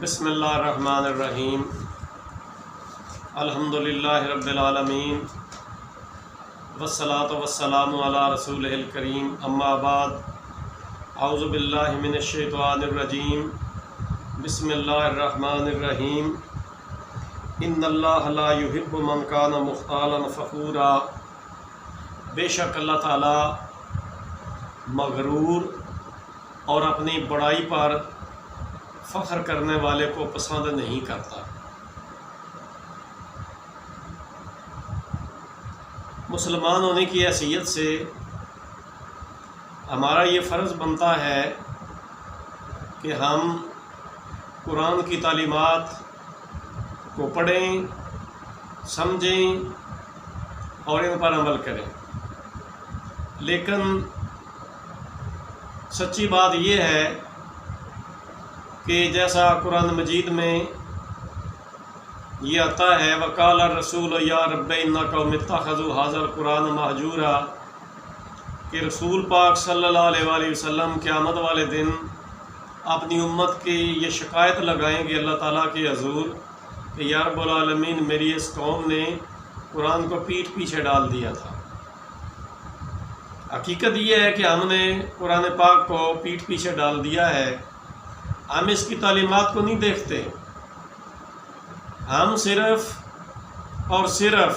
بسم اللہ الرحمن الرحیم الحمدللہ رب العالمین والصلاة والسلام علی رسولہ الکریم اما بعد اعوذ باللہ من الشیطان الرجیم بسم اللہ الرحمن الرحیم ان اللہ لا یحب من کان مختالا فخورا۔ بے شک اللہ تعالیٰ مغرور اور اپنی بڑائی پر فخر کرنے والے کو پسند نہیں کرتا۔ مسلمان ہونے کی حیثیت سے ہمارا یہ فرض بنتا ہے کہ ہم قرآن کی تعلیمات کو پڑھیں، سمجھیں اور ان پر عمل کریں۔ لیکن سچی بات یہ ہے کہ جیسا قرآن مجید میں یہ آتا ہے وقال الرسول یا رب ان قوم اتخذوا هذا القرآن مہجورا، کہ رسول پاک صلی اللہ علیہ وآلہ وسلم قیامت والے دن اپنی امت کی یہ شکایت لگائیں گے اللہ تعالیٰ کے حضور کہ یا رب العالمین میری اس قوم نے قرآن کو پیٹھ پیچھے ڈال دیا تھا۔ حقیقت یہ ہے کہ ہم نے قرآن پاک کو پیٹھ پیچھے ڈال دیا ہے۔ ہم اس کی تعلیمات کو نہیں دیکھتے، ہم صرف اور صرف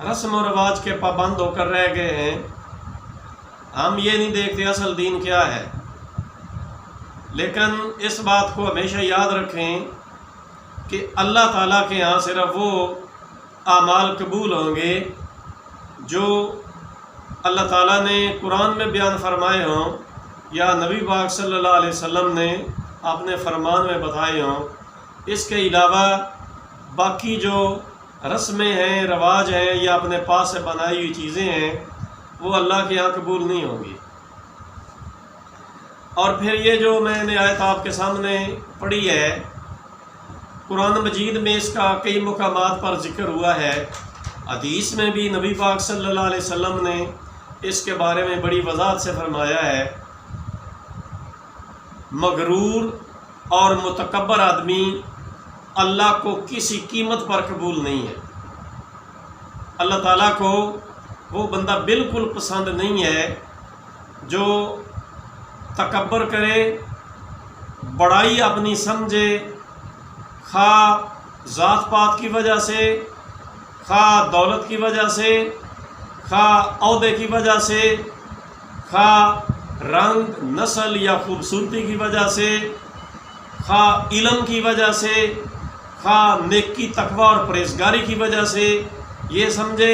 رسم و رواج کے پابند ہو کر رہ گئے ہیں۔ ہم یہ نہیں دیکھتے اصل دین کیا ہے۔ لیکن اس بات کو ہمیشہ یاد رکھیں کہ اللہ تعالیٰ کے ہاں صرف وہ اعمال قبول ہوں گے جو اللہ تعالیٰ نے قرآن میں بیان فرمائے ہوں یا نبی پاک صلی اللہ علیہ وسلم نے اپنے فرمان میں بتائے ہوں۔ اس کے علاوہ باقی جو رسمیں ہیں، رواج ہیں یا اپنے پاس سے بنائی ہوئی چیزیں ہیں وہ اللہ کے یہاں قبول نہیں ہوں گی۔ اور پھر یہ جو میں نے آیت آپ کے سامنے پڑھی ہے، قرآن مجید میں اس کا کئی مقامات پر ذکر ہوا ہے۔ حدیث میں بھی نبی پاک صلی اللہ علیہ وسلم نے اس کے بارے میں بڑی وضاحت سے فرمایا ہے۔ مغرور اور متکبر آدمی اللہ کو کسی قیمت پر قبول نہیں ہے۔ اللہ تعالیٰ کو وہ بندہ بالکل پسند نہیں ہے جو تکبر کرے، بڑائی اپنی سمجھے، خواہ ذات پات کی وجہ سے، خواہ دولت کی وجہ سے، خواہ عہدے کی وجہ سے، خواہ رنگ نسل یا خوبصورتی کی وجہ سے، خواہ علم کی وجہ سے، خواہ نیکی تقوی اور پرہیزگاری کی وجہ سے یہ سمجھے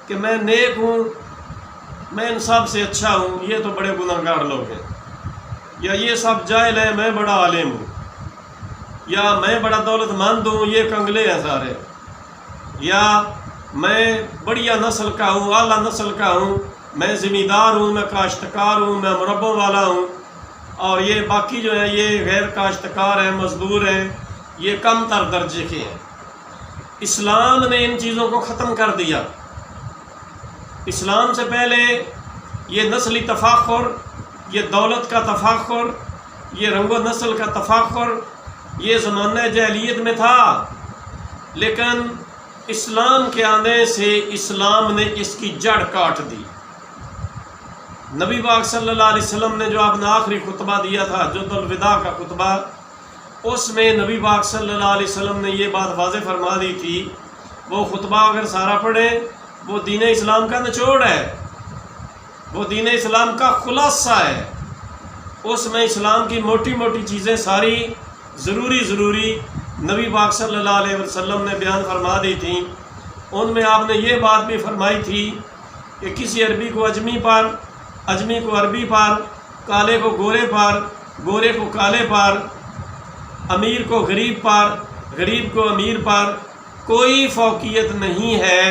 کہ میں نیک ہوں، میں ان سب سے اچھا ہوں، یہ تو بڑے گناہگار لوگ ہیں، یا یہ سب جاہل ہیں، میں بڑا عالم ہوں، یا میں بڑا دولت مند ہوں، یہ کنگلے ہیں سارے، یا میں بڑھیا نسل کا ہوں، اعلیٰ نسل کا ہوں، میں زمیندار ہوں، میں کاشتکار ہوں، میں مربوں والا ہوں، اور یہ باقی جو ہیں یہ غیر کاشتکار ہیں، مزدور ہیں، یہ کم تر درجے کے ہیں۔ اسلام نے ان چیزوں کو ختم کر دیا۔ اسلام سے پہلے یہ نسلی تفاخر، یہ دولت کا تفاخر، یہ رنگ و نسل کا تفاخر یہ زمانہ جاہلیت میں تھا، لیکن اسلام کے آنے سے اسلام نے اس کی جڑ کاٹ دی۔ نبی پاک صلی اللہ علیہ وسلم نے جو اپنا آخری خطبہ دیا تھا حجۃ الوداع کا خطبہ، اس میں نبی پاک صلی اللہ علیہ وسلم نے یہ بات واضح فرما دی تھی، وہ خطبہ اگر سارا پڑھیں وہ دین اسلام کا نچوڑ ہے، وہ دین اسلام کا خلاصہ ہے۔ اس میں اسلام کی موٹی موٹی چیزیں ساری ضروری نبی پاک صلی اللہ علیہ وسلم نے بیان فرما دی تھیں۔ ان میں آپ نے یہ بات بھی فرمائی تھی کہ کسی عربی کو اجمی پر، اجمی کو عربی پر، کالے کو گورے پر، گورے کو کالے پر، امیر کو غریب پر، غریب کو امیر پر کوئی فوقیت نہیں ہے۔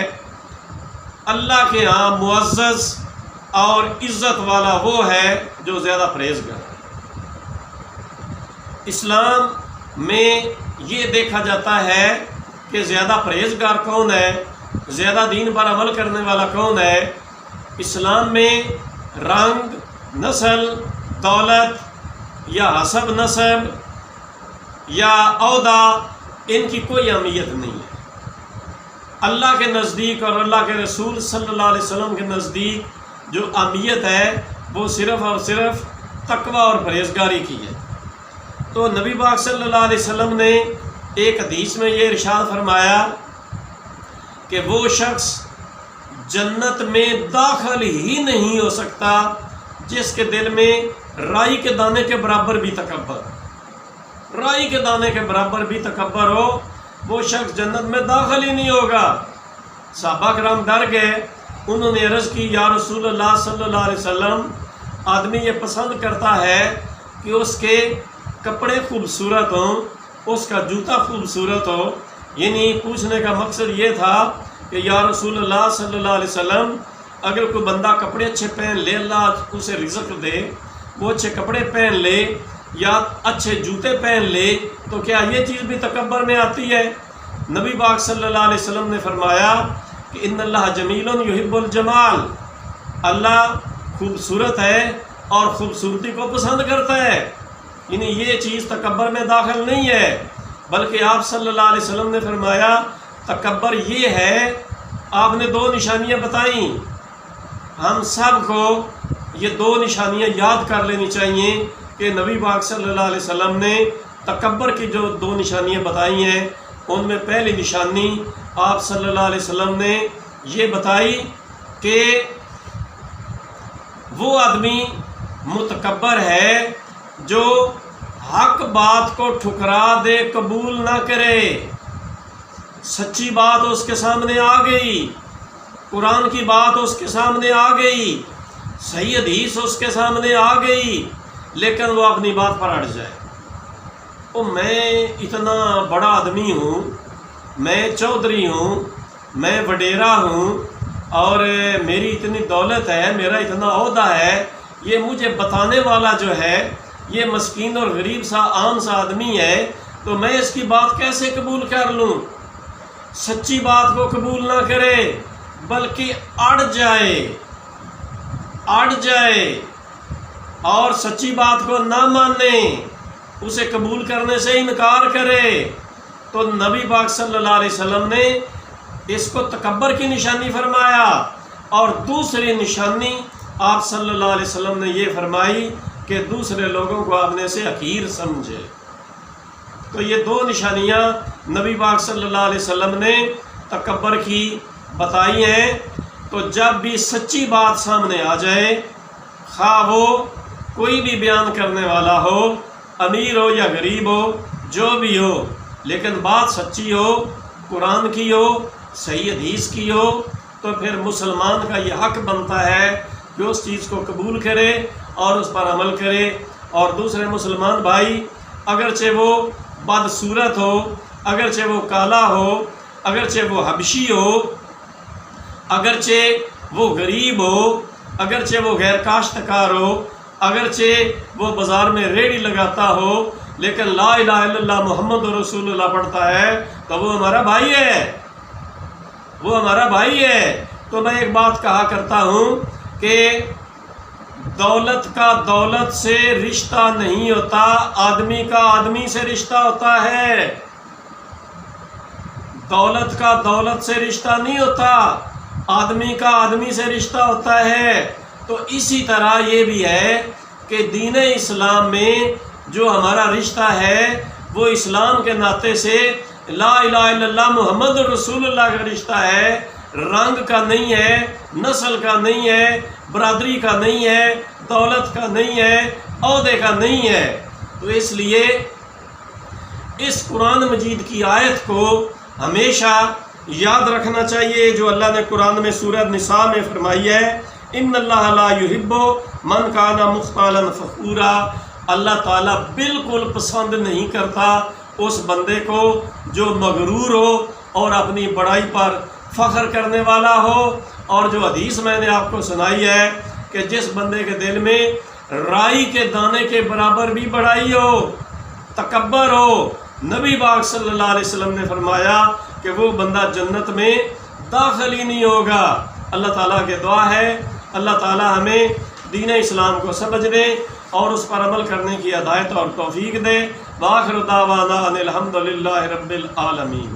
اللہ کے ہاں معزز اور عزت والا وہ ہے جو زیادہ پرہیزگار ہے۔ اسلام میں یہ دیکھا جاتا ہے کہ زیادہ پرہیزگار کون ہے، زیادہ دین پر عمل کرنے والا کون ہے۔ اسلام میں رنگ، نسل، دولت یا حسب نسب یا عہدہ ان کی کوئی اہمیت نہیں ہے۔ اللہ کے نزدیک اور اللہ کے رسول صلی اللہ علیہ وسلم کے نزدیک جو اہمیت ہے وہ صرف اور صرف تقوی اور پرہیزگاری کی ہے۔ تو نبی پاک صلی اللہ علیہ وسلم نے ایک حدیث میں یہ ارشاد فرمایا کہ وہ شخص جنت میں داخل ہی نہیں ہو سکتا جس کے دل میں رائی کے دانے کے برابر بھی تکبر، رائی کے دانے کے برابر بھی تکبر ہو، وہ شخص جنت میں داخل ہی نہیں ہوگا۔ صحابہ کرام ڈر گئے، انہوں نے عرض کی یا رسول اللہ صلی اللہ علیہ وسلم، آدمی یہ پسند کرتا ہے کہ اس کے کپڑے خوبصورت ہوں، اس کا جوتا خوبصورت ہو۔ یعنی پوچھنے کا مقصد یہ تھا کہ یا رسول اللہ صلی اللہ علیہ وسلم، اگر کوئی بندہ کپڑے اچھے پہن لے، اللہ اسے رزق دے، وہ اچھے کپڑے پہن لے یا اچھے جوتے پہن لے، تو کیا یہ چیز بھی تکبر میں آتی ہے؟ نبی پاک صلی اللہ علیہ وسلم نے فرمایا کہ ان اللہ جمیل یحب الجمال، اللہ خوبصورت ہے اور خوبصورتی کو پسند کرتا ہے۔ یعنی یہ چیز تکبر میں داخل نہیں ہے، بلکہ آپ صلی اللہ علیہ وسلم نے فرمایا تکبر یہ ہے، آپ نے دو نشانیاں بتائیں، ہم سب کو یہ دو نشانیاں یاد کر لینی چاہیے کہ نبی پاک صلی اللہ علیہ وسلم نے تکبر کی جو دو نشانیاں بتائی ہیں، ان میں پہلی نشانی آپ صلی اللہ علیہ وسلم نے یہ بتائی کہ وہ آدمی متکبر ہے جو حق بات کو ٹھکرا دے، قبول نہ کرے۔ سچی بات اس کے سامنے آ گئی، قرآن کی بات اس کے سامنے آ گئی، صحیح حدیث اس کے سامنے آ گئی، لیکن وہ اپنی بات پر اڑ جائے۔ او میں اتنا بڑا آدمی ہوں، میں چودھری ہوں، میں وڈیرا ہوں، اور میری اتنی دولت ہے، میرا اتنا عہدہ ہے، یہ مجھے بتانے والا جو ہے یہ مسکین اور غریب سا عام سا آدمی ہے، تو میں اس کی بات کیسے قبول کر لوں؟ سچی بات کو قبول نہ کرے بلکہ اڑ جائے اور سچی بات کو نہ مانے، اسے قبول کرنے سے انکار کرے، تو نبی پاک صلی اللہ علیہ وسلم نے اس کو تکبر کی نشانی فرمایا۔ اور دوسری نشانی آپ صلی اللہ علیہ وسلم نے یہ فرمائی کہ دوسرے لوگوں کو اپنے سے حقیر سمجھے۔ تو یہ دو نشانیاں نبی پاک صلی اللہ علیہ وسلم نے تکبر کی بتائی ہیں۔ تو جب بھی سچی بات سامنے آ جائے، خواہ وہ کوئی بھی بیان کرنے والا ہو، امیر ہو یا غریب ہو، جو بھی ہو، لیکن بات سچی ہو، قرآن کی ہو، صحیح حدیث کی ہو، تو پھر مسلمان کا یہ حق بنتا ہے کہ اس چیز کو قبول کرے اور اس پر عمل کرے۔ اور دوسرے مسلمان بھائی اگرچہ وہ بدصورت ہو، اگرچہ وہ کالا ہو، اگرچہ وہ حبشی ہو، اگرچہ وہ غریب ہو، اگرچہ وہ غیر کاشتکار ہو، اگرچہ وہ بازار میں ریڑھی لگاتا ہو، لیکن لا الہ الا اللہ محمد رسول اللہ پڑھتا ہے، تو وہ ہمارا بھائی ہے، وہ ہمارا بھائی ہے۔ تو میں ایک بات کہا کرتا ہوں کہ دولت کا دولت سے رشتہ نہیں ہوتا، آدمی کا آدمی سے رشتہ ہوتا ہے۔ دولت کا دولت سے رشتہ نہیں ہوتا، آدمی کا آدمی سے رشتہ ہوتا ہے۔ تو اسی طرح یہ بھی ہے کہ دین اسلام میں جو ہمارا رشتہ ہے وہ اسلام کے ناطے سے لا الہ الا اللہ محمد رسول اللہ کا رشتہ ہے، رنگ کا نہیں ہے، نسل کا نہیں ہے، برادری کا نہیں ہے، دولت کا نہیں ہے، عہدے کا نہیں ہے۔ تو اس لیے اس قرآن مجید کی آیت کو ہمیشہ یاد رکھنا چاہیے جو اللہ نے قرآن میں سورہ نساء میں فرمائی ہے، ان اللہ لا یحب من کان مختالا فخورا، اللہ تعالیٰ بالکل پسند نہیں کرتا اس بندے کو جو مغرور ہو اور اپنی بڑائی پر فخر کرنے والا ہو۔ اور جو حدیث میں نے آپ کو سنائی ہے کہ جس بندے کے دل میں رائی کے دانے کے برابر بھی بڑائی ہو، تکبر ہو، نبی پاک صلی اللہ علیہ وسلم نے فرمایا کہ وہ بندہ جنت میں داخل ہی نہیں ہوگا۔ اللہ تعالیٰ کے دعا ہے اللہ تعالیٰ ہمیں دین اسلام کو سمجھنے اور اس پر عمل کرنے کی ہدایت اور توفیق دے۔ وآخر دعوانا ان الحمد للہ رب العالمین۔